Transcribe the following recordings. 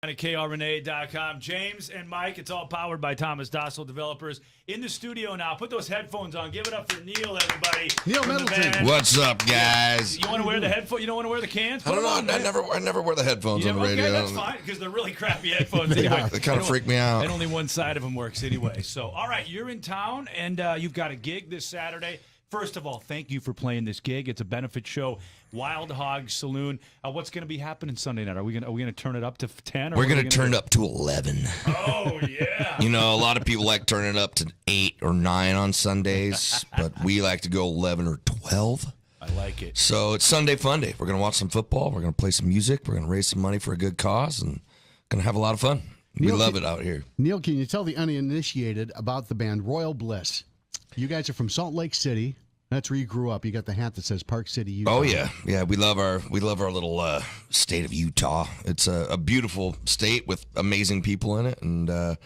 At KRNA.com. James and Mike, it's all powered by Thomas Dossel Developers. In the studio now. Put those headphones on. Give it up for Neil, everybody. Neil Middleton. What's up, guys? You want to wear the headphones? You don't want to wear the cans? I don't know. I never wear the headphones on the radio. Okay, that's fine, because they're really crappy headphones anyway. They kind of freak me out. And only one side of them works anyway. So, all right, you're in town, and you've got a gig this Saturday. First of all, thank you for playing this gig. It's a benefit show, Wild Hog Saloon. What's going to be happening Sunday night? Are we going to turn it up to 10? We're going to turn it up to 11. Oh, yeah. You know, a lot of people like turning it up to 8 or 9 on Sundays, but we like to go 11 or 12. I like it. So it's Sunday fun day. We're going to watch some football. We're going to play some music. We're going to raise some money for a good cause, and going to have a lot of fun. We love it out here. Neil, can you tell the uninitiated about the band Royal Bliss? You guys are from Salt Lake City. That's where you grew up. You got the hat that says Park City, Utah. Oh yeah. We love our little state of Utah. It's a beautiful state with amazing people in it, and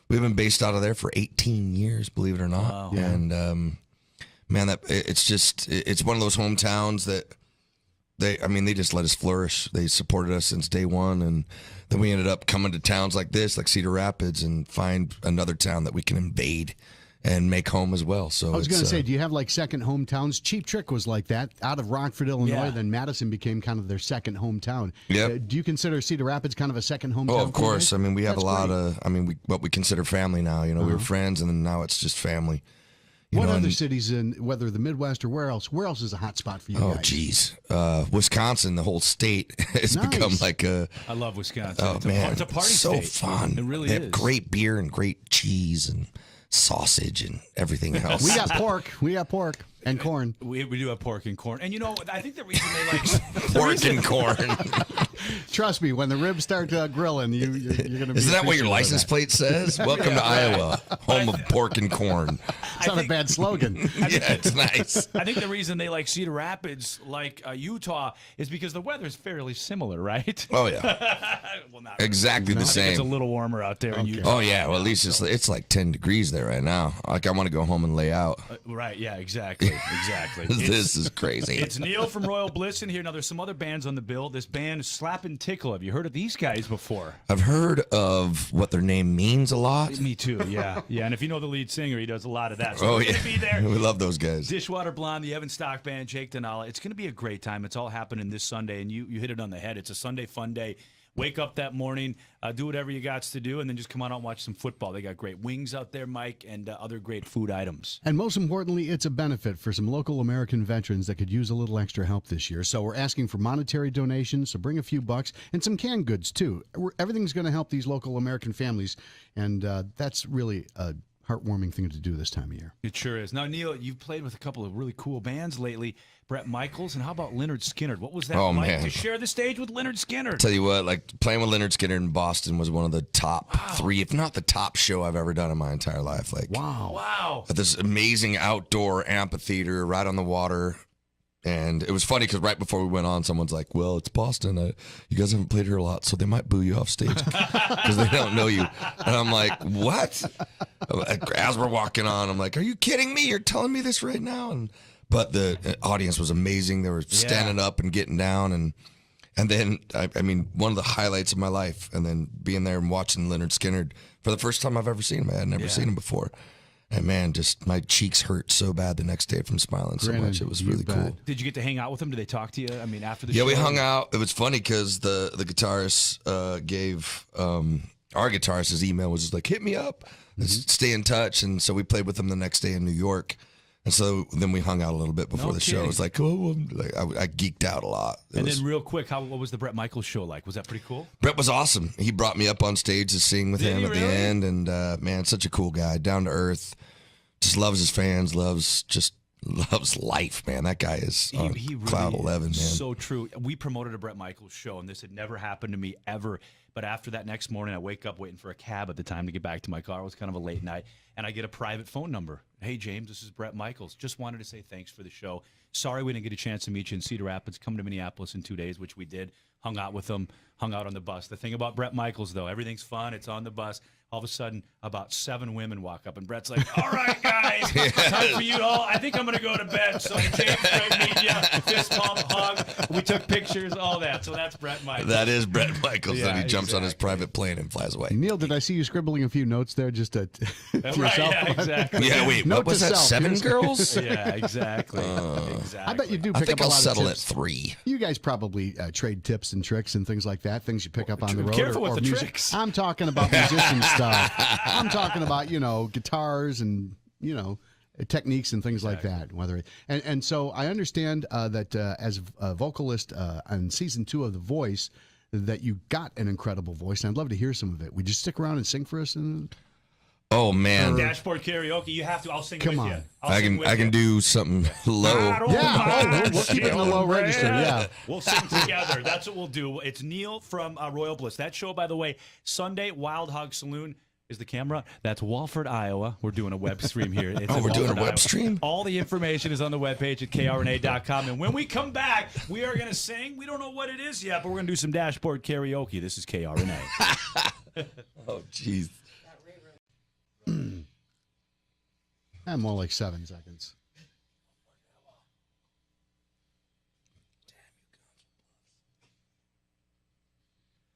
we've been based out of there for 18 years, believe it or not. Wow. Yeah. And man, it's one of those hometowns that they just let us flourish. They supported us since day one, and then we ended up coming to towns like this, like Cedar Rapids, and find another town that we can invade and make home as well. So I was going to say, do you have like second hometowns? Cheap Trick was like that, out of Rockford, Illinois. Yeah. Then Madison became kind of their second hometown. Yep. Do you consider Cedar Rapids kind of a second hometown? Oh, of course. I mean, we have That's a lot great. what we consider family now. You know, we were friends, and then now it's just family. What other cities, in whether the Midwest or where else is a hot spot for you Oh, guys? geez. Wisconsin, the whole state has Nice. become like a... I love Wisconsin. Oh, man. It's a party so state. fun. It really they is. have great beer and great cheese and sausage and everything else. We got pork. We got pork and corn. We do have pork and corn. And, you know, I think the reason they like... pork and corn. Trust me, when the ribs start grilling, you're going to be... Isn't that what your appreciative of license that. plate says? Welcome to Iowa, home of pork and corn. It's not a bad slogan. Yeah, it's nice. I think the reason they like Cedar Rapids, like Utah, is because the weather's fairly similar, right? Oh, yeah. Well, not really. Exactly the I think it's a same. little warmer out there in Utah. Oh, yeah. Well, at least it's like 10 degrees there right now. Like, I want to go home and lay out. Right, yeah, exactly. This is crazy. It's Neil from Royal Bliss in here. Now, there's some other bands on the bill. This band, Slap and Tickle. Have you heard of these guys before? I've heard of what their name means a lot. Me too, yeah. Yeah, and if you know the lead singer, he does a lot of that. So Oh, we're yeah. going to be there. We love those guys. Dishwater Blonde, the Evan Stock Band, Jake Denala. It's going to be a great time. It's all happening this Sunday, and you hit it on the head. It's a Sunday fun day. Wake up that morning, do whatever you got to do, and then just come on out and watch some football. They got great wings out there, Mike, and other great food items. And most importantly, it's a benefit for some local American veterans that could use a little extra help this year. So we're asking for monetary donations, so bring a few bucks, and some canned goods, too. Everything's going to help these local American families, and that's really a heartwarming thing to do this time of year. It sure is. Now, Neil, you've played with a couple of really cool bands lately. Brett Michaels, and how about Leonard Skinner? What was that like man. to share the stage with Leonard Skinner? Tell you what, like playing with Leonard Skinner in Boston was one of the top 3, if not the top show I've ever done in my entire life. Like, Wow. at this amazing outdoor amphitheater right on the water. And it was funny because right before we went on, someone's like, well, it's Boston. You guys haven't played here a lot, so they might boo you off stage because they don't know you. And I'm like, what? As we're walking on, I'm like, are you kidding me? You're telling me this right now? But the audience was amazing. They were standing up and getting down. And then, I mean, one of the highlights of my life, and then being there and watching Leonard Skinner for the first time I've ever seen him. I had never seen him before. And man, just my cheeks hurt so bad the next day from smiling so much. It was really cool. Did you get to hang out with them? Did they talk to you? I mean, after the Yeah, show? we hung out. It was funny because the guitarist gave our guitarist his email, was just like, hit me up, stay in touch. And so we played with him the next day in New York. And so then we hung out a little bit before the show. kidding. It was like, I geeked out a lot. And then real quick, what was the Brett Michaels show like? Was that pretty cool? Brett was awesome. He brought me up on stage to sing with Did him he at the really? end. And man, such a cool guy, down to earth. Just loves his fans, loves life, man. That guy is on He really cloud 11, man. So true. We promoted a Brett Michaels show, and this had never happened to me ever. But after that next morning, I wake up waiting for a cab at the time to get back to my car. It was kind of a late night, and I get a private phone number. Hey, James, this is Brett Michaels. Just wanted to say thanks for the show. Sorry we didn't get a chance to meet you in Cedar Rapids. Come to Minneapolis in 2 days, which we did. hung out with them, hung out on the bus. The thing about Bret Michaels, though, everything's fun. It's on the bus. All of a sudden, about 7 women walk up, and Bret's like, all right, guys, time for you all. I think I'm going to go to bed. So James, great meeting you. Fist pump, hug. We took pictures, all that. So that's Bret Michaels. That is Bret Michaels. Yeah, Then he jumps on his private plane and flies away. Neil, did I see you scribbling a few notes there just to Right, yourself? yeah, exactly. Yeah, wait, Note what was to that? self. 7 girls? Yeah, exactly. Exactly. I bet you do I pick think up a I'll lot settle of at tips. 3. You guys probably trade tips and tricks and things like that, things you pick up on the road. Careful with or the music. tricks. I'm talking about musician stuff. I'm talking about, guitars and, techniques and things like that. And so I understand that as a vocalist on season 2 of The Voice, that you got an incredible voice, and I'd love to hear some of it. Would you stick around and sing for us? Oh, man. Dashboard karaoke. You have to. I'll sing Come with on. you. I can do something low. Yeah, we'll keep it in the low register, yeah. We'll sing together. That's what we'll do. It's Neil from Royal Bliss. That show, by the way, Sunday, Wild Hog Saloon. Is the camera? That's Walford, Iowa. We're doing a web stream here. It's Oh, we're doing a web Iowa. stream? All the information is on the webpage at krna.com. And when we come back, we are going to sing. We don't know what it is yet, but we're going to do some dashboard karaoke. This is KRNA. Oh, jeez. More like 7 seconds.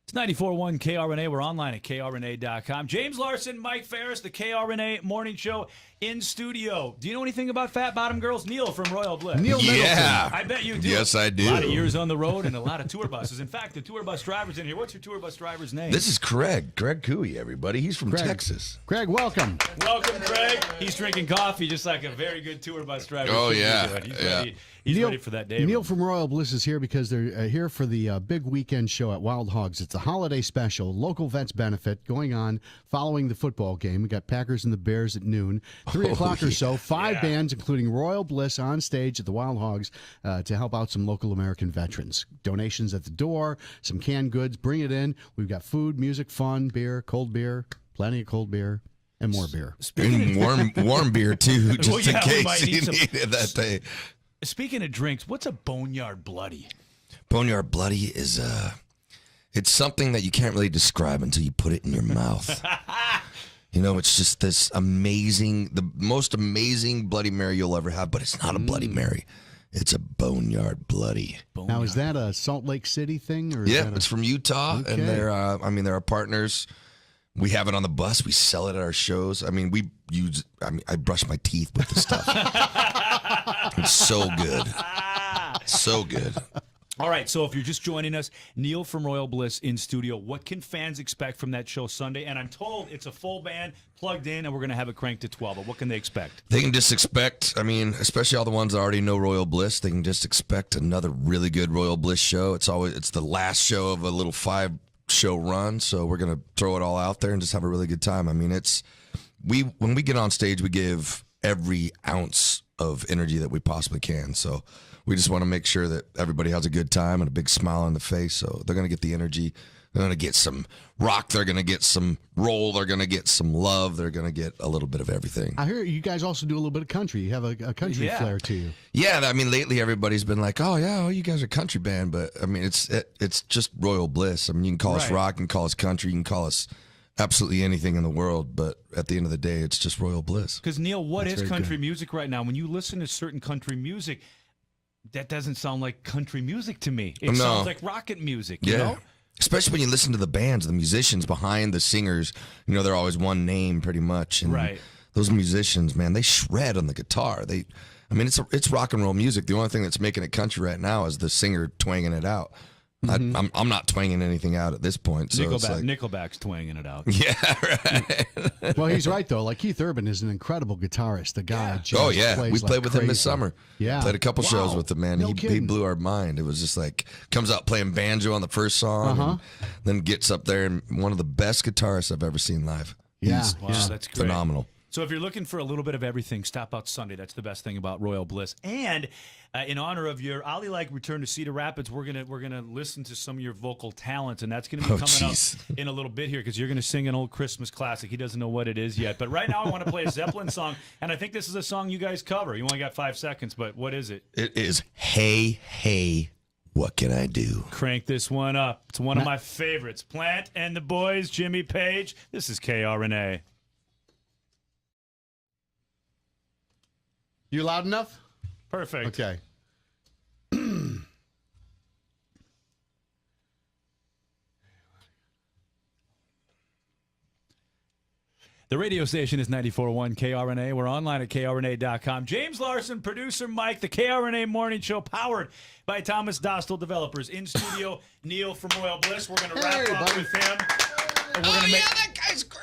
It's 94.1 KRNA. We're online at krna.com. James Larson, Mike Ferris, the KRNA Morning Show in studio. Do you know anything about Fat Bottom Girls? Neil from Royal Bliss. Neil Middleton. Yeah. I bet you do. Yes, I do. A lot of years on the road and a lot of tour buses. In fact, the tour bus driver's in here. What's your tour bus driver's name? This is Craig Cooey, everybody. He's from Craig. Texas. Craig, welcome. Welcome, Craig. He's drinking coffee just like a very good tour bus driver. Oh, should be yeah. doing. He's Yeah. ready. He's ready for that day. Neil from Royal Bliss is here because they're here for the big weekend show at Wild Hogs. It's a holiday special, local vets benefit going on following the football game. We got Packers and the Bears at noon, 3 o'clock or so. 5 bands, including Royal Bliss, on stage at the Wild Hogs to help out some local American veterans. Donations at the door, some canned goods. Bring it in. We've got food, music, fun, beer, cold beer, plenty of cold beer. And more beer. And warm beer, too, just Well, yeah, in we might case need you some- need it that day. Speaking of drinks, what's a Boneyard Bloody? Boneyard Bloody is it's something that you can't really describe until you put it in your mouth. It's just this the most amazing Bloody Mary you'll ever have, but it's not a Bloody Mary. It's a Boneyard Bloody. Now, is that a Salt Lake City thing? Or is Yeah, that it's from Utah, Okay. and they're our partners. We have it on the bus. We sell it at our shows. I brush my teeth with the stuff. It's so good. So good. All right, so if you're just joining us, Neil from Royal Bliss in studio. What can fans expect from that show Sunday? And I'm told it's a full band plugged in, and we're going to have it cranked to 12. But what can they expect? They can just expect, especially all the ones that already know Royal Bliss, they can just expect another really good Royal Bliss show. It's the last show of a little 5-show run, so we're going to throw it all out there and just have a really good time. When we get on stage, we give every ounce of energy that we possibly can. So we just want to make sure that everybody has a good time and a big smile on the face. So they're going to get the energy. They're going to get some rock. They're going to get some roll. They're going to get some love. They're going to get a little bit of everything. I hear you guys also do a little bit of country. You have a country flair to you. Yeah, lately everybody's been like, "Oh yeah, you guys are a country band," but it's just Royal Bliss. You can call us rock, you can call us country, you can call us absolutely anything in the world, but at the end of the day, it's just Royal Bliss. Because, Neil, what That's is very country good. music right now? When you listen to certain country music, that doesn't sound like country music to me. It sounds like rocket music, you know? Especially when you listen to the bands, the musicians behind the singers, they're always one name pretty much. And Right. those musicians, man, they shred on the guitar. It's rock and roll music. The only thing that's making it country right now is the singer twanging it out. I'm not twanging anything out at this point. So it's like, Nickelback's twanging it out. yeah, right. Well, he's right, though. Like, Keith Urban is an incredible guitarist. The guy just Oh yeah, plays we like played with him this crazy. summer. Yeah. Played a couple shows Wow. with him, man. No He kidding. blew our mind. It was just like comes out playing banjo on the first song, and then gets up there and one of the best guitarists I've ever seen live. Yeah, He's Wow, just that's great. phenomenal. So if you're looking for a little bit of everything, stop out Sunday. That's the best thing about Royal Bliss. And in honor of your Ollie Like return to Cedar Rapids, we're gonna listen to some of your vocal talents, and that's gonna be coming jeez. up in a little bit here because you're gonna sing an old Christmas classic. He doesn't know what it is yet, but right now I want to play a Zeppelin song, and I think this is a song you guys cover. You only got 5 seconds, but what is it? It is Hey Hey What can I do? Crank this one up. It's one of my favorites. Plant and the boys, Jimmy Page. This is KRNA. You loud enough? Perfect. Okay. The radio station is 94.1 KRNA. We're online at krna.com. James Larson, producer Mike, the KRNA Morning Show, powered by Thomas Dostal Developers. In studio, Neil from Royal Bliss. We're going to wrap up with him. And we're gonna make... that guy's great.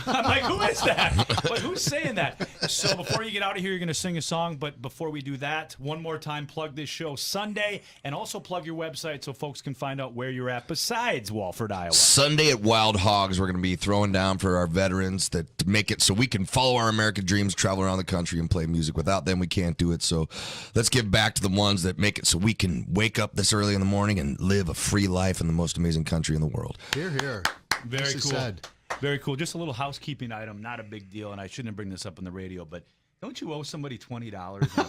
I'm like, who is that? But who's saying that? So before you get out of here, you're going to sing a song. But before we do that, one more time, plug this show Sunday, and also plug your website so folks can find out where you're at besides Walford, Iowa. Sunday at Wild Hogs, we're going to be throwing down for our veterans that to make it so we can follow our American dreams, travel around the country, and play music. Without them, we can't do it. So let's give back to the ones that make it so we can wake up this early in the morning and live a free life in the most amazing country in the world. Hear, hear. Very This is cool. said. Very cool. Just a little housekeeping item, not a big deal, and I shouldn't bring this up on the radio, but don't you owe somebody $20 in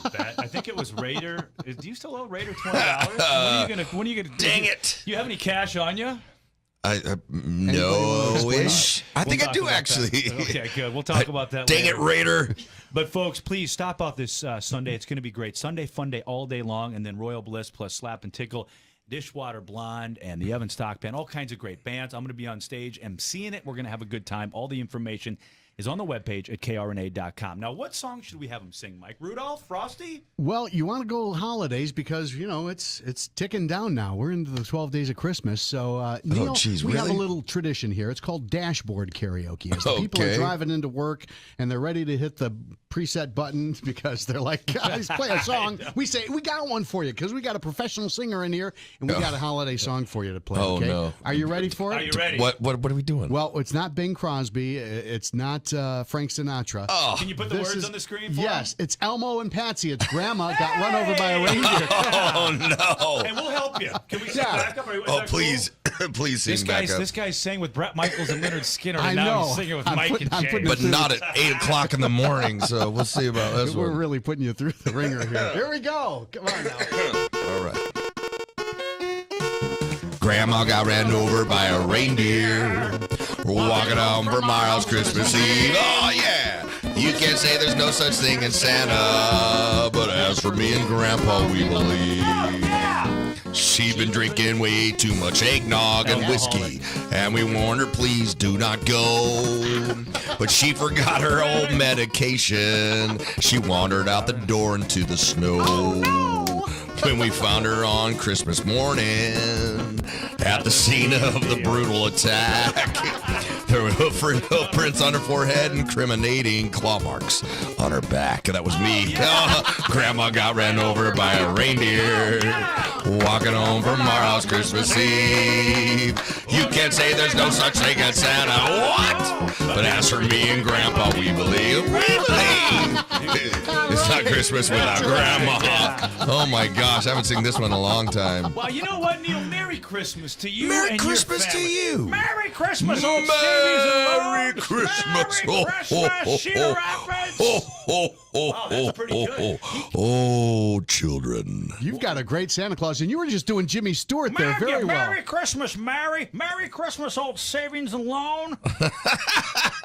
a bet? I think it was Raider. Do you still owe Raider $20? When are you gonna? Dang it! Do you have any cash on you? No-ish. I think I do, talk about actually. that. Okay, good. We'll talk about that Dang later. it, Raider. But, folks, please stop out this Sunday. It's going to be great. Sunday fun day all day long, and then Royal Bliss plus Slap and Tickle, Dishwater Blonde, and the Evan Stock Band, all kinds of great bands. I'm going to be on stage emceeing it. We're going to have a good time. All the information is on the webpage at krna.com. Now, what song should we have them sing, Mike? Rudolph? Frosty? Well, you want to go holidays because, you know, it's ticking down now. We're into the 12 days of Christmas. So, Neil, geez, we have a really? little tradition here. It's called dashboard karaoke. As the people are Okay. driving into work and they're ready to hit the preset button because they're like, guys, play a song. We say, we got one for you because we got a professional singer in here and we got a holiday song for you to play. Oh, okay? no. Are you ready for it? Are you ready? What are we doing? Well, it's not Bing Crosby. It's not Frank Sinatra. Oh, Can you put the This words is- on the screen for Yes, them? it's Elmo and Patsy. It's Grandma got run over by a reindeer. oh no. Hey, we'll help you. Can we sing Yeah. back up? Is Oh, that please. cool? Please sing back up. This guy's sang with Brett Michaels and Leonard Skinner, I and now know. he's singing with I'm Mike putting- and I'm Jay. putting But not at 8 o'clock in the morning, so we'll see about this We're one. really putting you through the ringer here. Here we go. Come on now. All right. Grandma got ran over by a reindeer. We're walking home for Tomorrow's Christmas Eve. Oh, yeah. You can't say there's no such thing as Santa, but as for me and Grandpa, we believe. She'd been drinking way too much eggnog and whiskey, and we warned her, please do not go. But she forgot her old medication. She wandered out the door into the snow. When we found her on Christmas morning at the scene of the brutal attack, there were hoofprints on her forehead, incriminating claw marks on her back. That was me. Grandma got ran over by a reindeer walking home from our house Christmas Eve. You can't say there's no such thing as Santa. What? But as for me and Grandpa, we believe. We believe. It's not Christmas without Grandma. Oh my gosh, I haven't seen this one in a long time. Well, you know what, Neil? Merry Christmas to you Merry and Christmas your to family. you. Merry Christmas, old Merry Stevie's Christmas. Merry Christmas, Cedar Rapids. Wow, that's pretty good. Oh, children. You've got a great Santa Claus, and you were just doing Jimmy Stewart there very well. Merry Christmas, Mary. Merry Christmas, old savings and loan.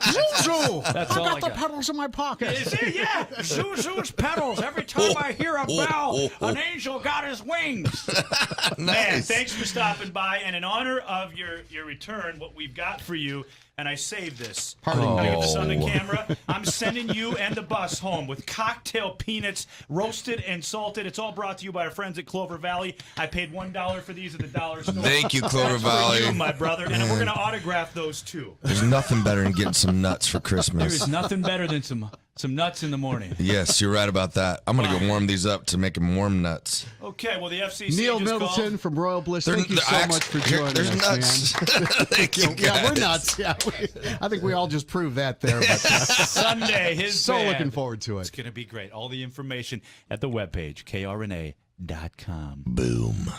Zuzu! That's I all got I the got. pedals in my pocket. Is it? Yeah. Zuzu's pedals. Every time I hear a bell, an angel got his wings. Man, Nice. thanks for stopping by. And in honor of your return, what we've got for you, and I saved this. Parting I got gift. this on the camera. I'm sending you and the bus home with cocktail peanuts, roasted and salted. It's all brought to you by our friends at Clover Valley. I paid $1 for these at the dollar store. Thank you, Clover That's for you, Valley. my brother. And we're going to autograph those too. There's nothing better than getting some nuts for There Christmas. is nothing better than some nuts in the morning. Yes, you're right about that. I'm going to go warm these up to make them warm nuts. Okay, well, the FCC Neil just Middleton called. from Royal Bliss, They're- thank you they're so act- much for here- joining there's us, nuts. man. Thank you, Yeah, we're guys. nuts. Yeah, I think we all just proved that there. But, Sunday, his so band. looking forward to It's it. going to be great. All the information at the webpage, krna.com. Boom.